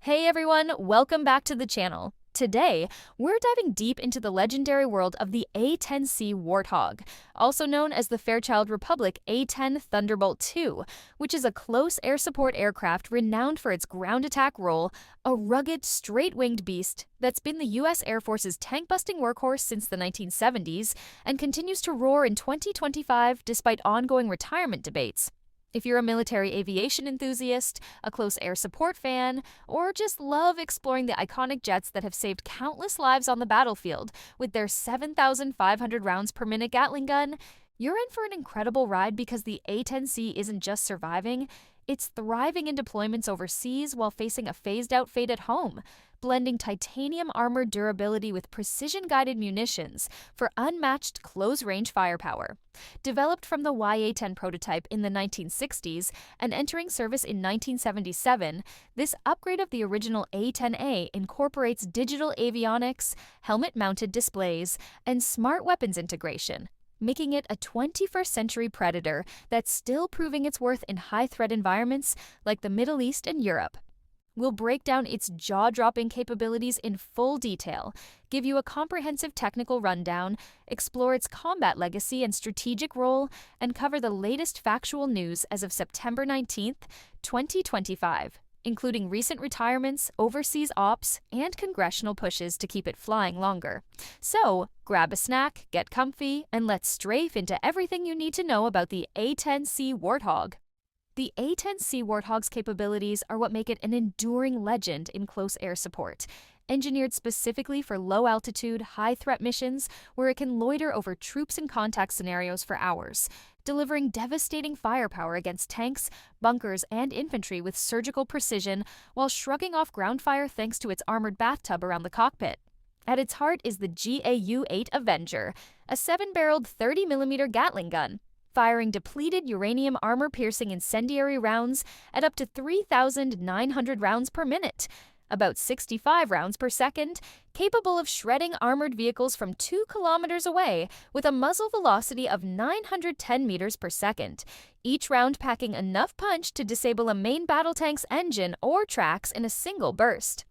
Hey everyone, welcome back to the channel. Today, we're diving deep into the legendary world of the A-10C Warthog, also known as the Fairchild Republic A-10 Thunderbolt II, which is a close air support aircraft renowned for its ground attack role, a rugged, straight-winged beast that's been the U.S. Air Force's tank-busting workhorse since the 1970s and continues to roar in 2025 despite ongoing retirement debates. If you're a military aviation enthusiast, a close air support fan, or just love exploring the iconic jets that have saved countless lives on the battlefield with their 7,500 rounds per minute Gatling gun, you're in for an incredible ride because the A-10C isn't just surviving, it's thriving in deployments overseas while facing a phased-out fate at home, blending titanium armored durability with precision-guided munitions for unmatched close-range firepower. Developed from the YA-10 prototype in the 1960s and entering service in 1977, this upgrade of the original A-10A incorporates digital avionics, helmet-mounted displays, and smart weapons integration, making it a 21st century predator that's still proving its worth in high-threat environments like the Middle East and Europe. We'll break down its jaw-dropping capabilities in full detail, give you a comprehensive technical rundown, explore its combat legacy and strategic role, and cover the latest factual news as of September 19th, 2025, including recent retirements, overseas ops, and congressional pushes to keep it flying longer. So, grab a snack, get comfy, and let's strafe into everything you need to know about the A-10C Warthog. The A-10C Warthog's capabilities are what make it an enduring legend in close air support. Engineered specifically for low-altitude, high-threat missions where it can loiter over troops in contact scenarios for hours, delivering devastating firepower against tanks, bunkers, and infantry with surgical precision while shrugging off ground fire thanks to its armored bathtub around the cockpit. At its heart is the GAU-8 Avenger, a 7-barreled 30mm Gatling gun, firing depleted uranium armor-piercing incendiary rounds at up to 3,900 rounds per minute, about 65 rounds per second, capable of shredding armored vehicles from 2 kilometers away with a muzzle velocity of 910 meters per second, each round packing enough punch to disable a main battle tank's engine or tracks in a single burst.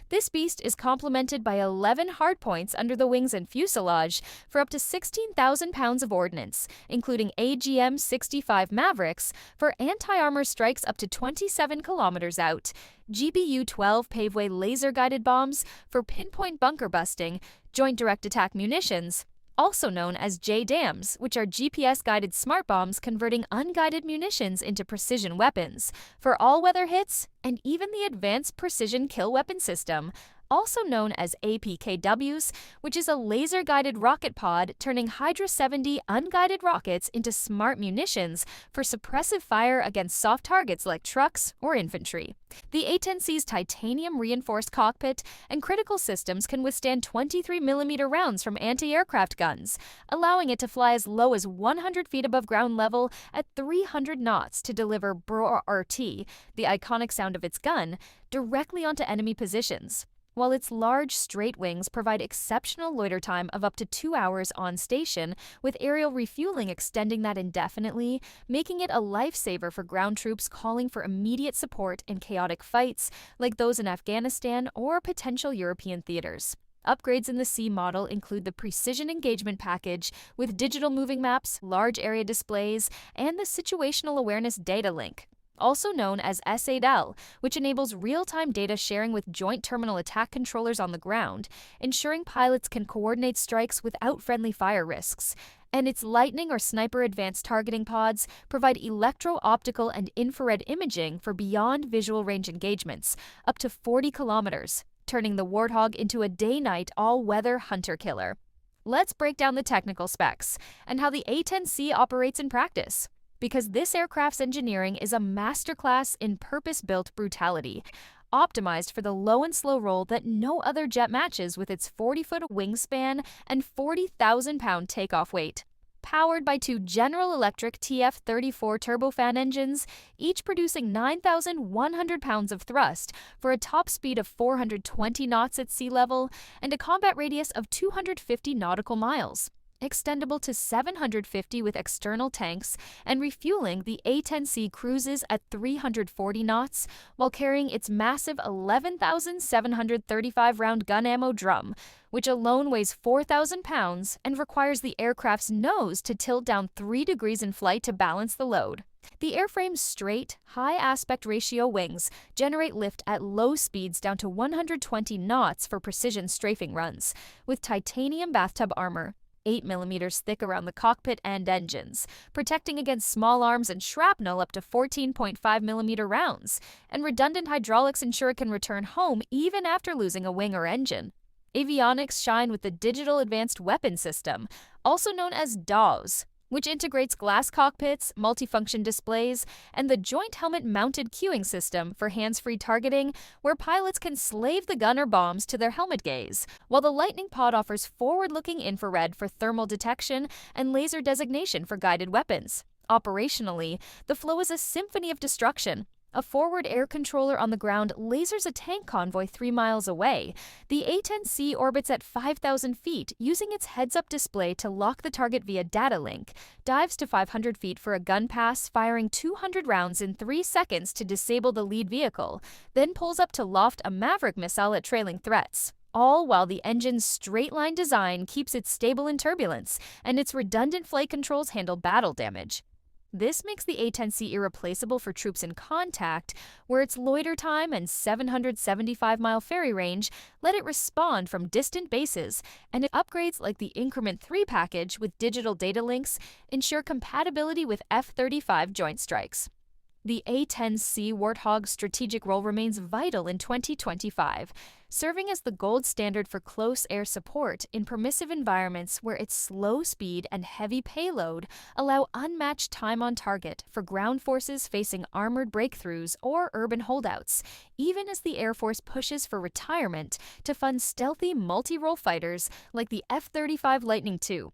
This beast is complemented by 11 hardpoints under the wings and fuselage for up to 16,000 pounds of ordnance, including AGM-65 Mavericks for anti-armor strikes up to 27 kilometers out, GBU-12 Paveway laser-guided bombs for pinpoint bunker busting, joint direct attack munitions, also known as JDAMs, which are GPS-guided smart bombs converting unguided munitions into precision weapons, for all-weather hits, and even the Advanced Precision Kill Weapon System, also known as APKWs, which is a laser-guided rocket pod turning Hydra 70 unguided rockets into smart munitions for suppressive fire against soft targets like trucks or infantry. The A-10C's titanium-reinforced cockpit and critical systems can withstand 23mm rounds from anti-aircraft guns, allowing it to fly as low as 100 feet above ground level at 300 knots to deliver BRRT, the iconic sound of its gun, directly onto enemy positions, while its large, straight wings provide exceptional loiter time of up to 2 hours on station, with aerial refueling extending that indefinitely, making it a lifesaver for ground troops calling for immediate support in chaotic fights like those in Afghanistan or potential European theaters. Upgrades in the C model include the Precision Engagement Package with digital moving maps, large area displays, and the Situational Awareness Data Link, also known as S8L, which enables real-time data sharing with joint terminal attack controllers on the ground, ensuring pilots can coordinate strikes without friendly fire risks. And its Lightning or Sniper Advanced Targeting Pods provide electro-optical and infrared imaging for beyond visual range engagements, up to 40 kilometers, turning the Warthog into a day-night all-weather hunter-killer. Let's break down the technical specs and how the A-10C operates in practice, because this aircraft's engineering is a masterclass in purpose-built brutality, optimized for the low and slow roll that no other jet matches with its 40-foot wingspan and 40,000-pound takeoff weight. Powered by 2 General Electric TF-34 turbofan engines, each producing 9,100 pounds of thrust for a top speed of 420 knots at sea level and a combat radius of 250 nautical miles. extendable to 750 with external tanks, and refueling, the A-10C cruises at 340 knots while carrying its massive 11,735-round gun ammo drum, which alone weighs 4,000 pounds and requires the aircraft's nose to tilt down 3 degrees in flight to balance the load. The airframe's straight, high aspect ratio wings generate lift at low speeds down to 120 knots for precision strafing runs, with titanium bathtub armor, 8 mm thick around the cockpit and engines, protecting against small arms and shrapnel up to 14.5 mm rounds, and redundant hydraulics ensure it can return home even after losing a wing or engine. Avionics shine with the Digital Advanced Weapon System, also known as DAWs, which integrates glass cockpits, multifunction displays, and the joint helmet-mounted cueing system for hands-free targeting, where pilots can slave the gun or bombs to their helmet gaze, while the Lightning Pod offers forward-looking infrared for thermal detection and laser designation for guided weapons. Operationally, the flow is a symphony of destruction. A forward air controller on the ground lasers a tank convoy 3 miles away. The A-10C orbits at 5,000 feet, using its heads-up display to lock the target via data link, dives to 500 feet for a gun pass, firing 200 rounds in 3 seconds to disable the lead vehicle, then pulls up to loft a Maverick missile at trailing threats. All while the engine's straight-line design keeps it stable in turbulence, and its redundant flight controls handle battle damage. This makes the A-10C irreplaceable for troops in contact, where its loiter time and 775-mile ferry range let it respond from distant bases, and upgrades like the Increment 3 package with digital data links ensure compatibility with F-35 Joint Strikes. The A-10C Warthog's strategic role remains vital in 2025, serving as the gold standard for close air support in permissive environments where its slow speed and heavy payload allow unmatched time on target for ground forces facing armored breakthroughs or urban holdouts, even as the Air Force pushes for retirement to fund stealthy multi-role fighters like the F-35 Lightning II.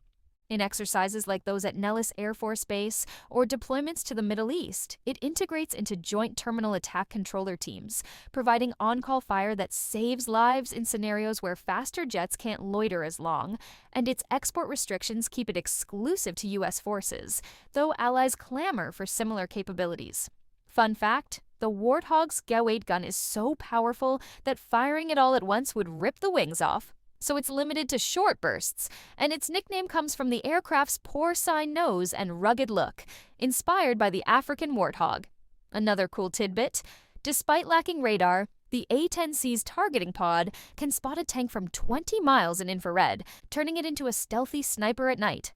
In exercises like those at Nellis Air Force Base or deployments to the Middle East, it integrates into Joint Terminal Attack Controller teams, providing on-call fire that saves lives in scenarios where faster jets can't loiter as long, and its export restrictions keep it exclusive to U.S. forces, though allies clamor for similar capabilities. Fun fact, the Warthog's GAU-8 gun is so powerful that firing it all at once would rip the wings off. So it's limited to short bursts, and its nickname comes from the aircraft's porcine nose and rugged look, inspired by the African warthog. Another cool tidbit, despite lacking radar, the A-10C's targeting pod can spot a tank from 20 miles in infrared, turning it into a stealthy sniper at night.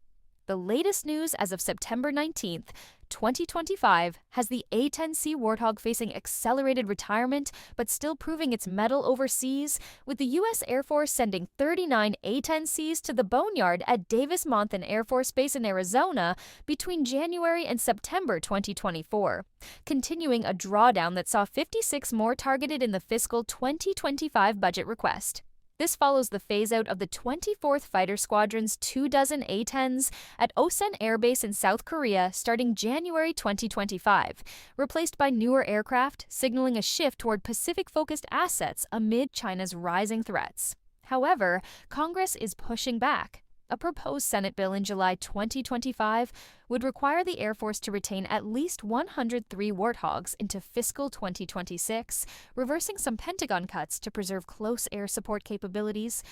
The latest news as of September 19th, 2025 has the A-10C Warthog facing accelerated retirement but still proving its mettle overseas, with the U.S. Air Force sending 39 A-10Cs to the boneyard at Davis-Monthan Air Force Base in Arizona between January and September 2024, continuing a drawdown that saw 56 more targeted in the fiscal 2025 budget request. This follows the phase-out of the 24th Fighter Squadron's 24 A-10s at Osan Air Base in South Korea starting January 2025, replaced by newer aircraft, signaling a shift toward Pacific-focused assets amid China's rising threats. However, Congress is pushing back. A proposed Senate bill in July 2025 would require the Air Force to retain at least 103 Warthogs into fiscal 2026, reversing some Pentagon cuts to preserve close air support capabilities.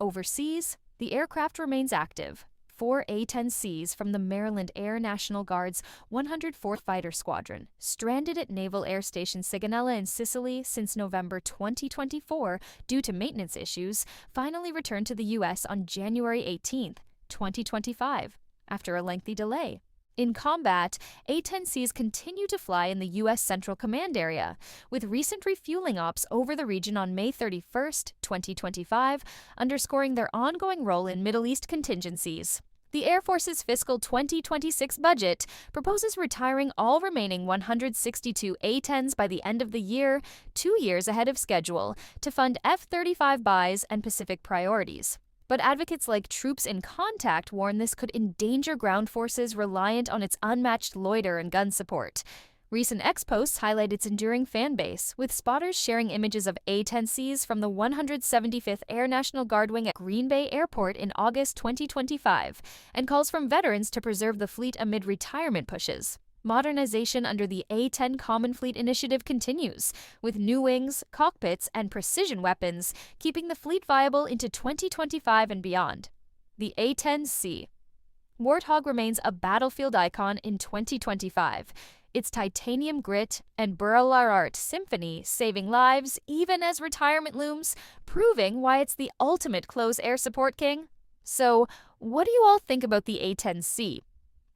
Overseas, the aircraft remains active. 4 A-10Cs from the Maryland Air National Guard's 104th Fighter Squadron, stranded at Naval Air Station Sigonella in Sicily since November 2024 due to maintenance issues, finally returned to the U.S. on January 18, 2025, after a lengthy delay. In combat, A-10Cs continue to fly in the U.S. Central Command area, with recent refueling ops over the region on May 31, 2025, underscoring their ongoing role in Middle East contingencies. The Air Force's fiscal 2026 budget proposes retiring all remaining 162 A-10s by the end of the year, 2 years ahead of schedule, to fund F-35 buys and Pacific priorities. But advocates like Troops in Contact warn this could endanger ground forces reliant on its unmatched loiter and gun support. Recent X posts highlight its enduring fan base, with spotters sharing images of A-10Cs from the 175th Air National Guard Wing at Green Bay Airport in August 2025, and calls from veterans to preserve the fleet amid retirement pushes. Modernization under the A-10 Common Fleet Initiative continues, with new wings, cockpits, and precision weapons, keeping the fleet viable into 2025 and beyond. The A-10C Warthog remains a battlefield icon in 2025. Its titanium grit and burlar art symphony saving lives even as retirement looms, proving why it's the ultimate close air support king. So, what do you all think about the A-10C?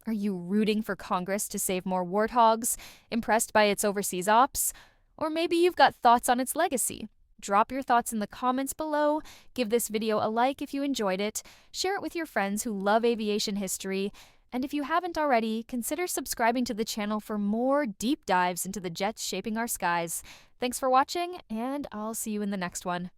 Are you rooting for Congress to save more Warthogs, impressed by its overseas ops? Or maybe you've got thoughts on its legacy? Drop your thoughts in the comments below, give this video a like if you enjoyed it, share it with your friends who love aviation history, and if you haven't already, consider subscribing to the channel for more deep dives into the jets shaping our skies. Thanks for watching, and I'll see you in the next one.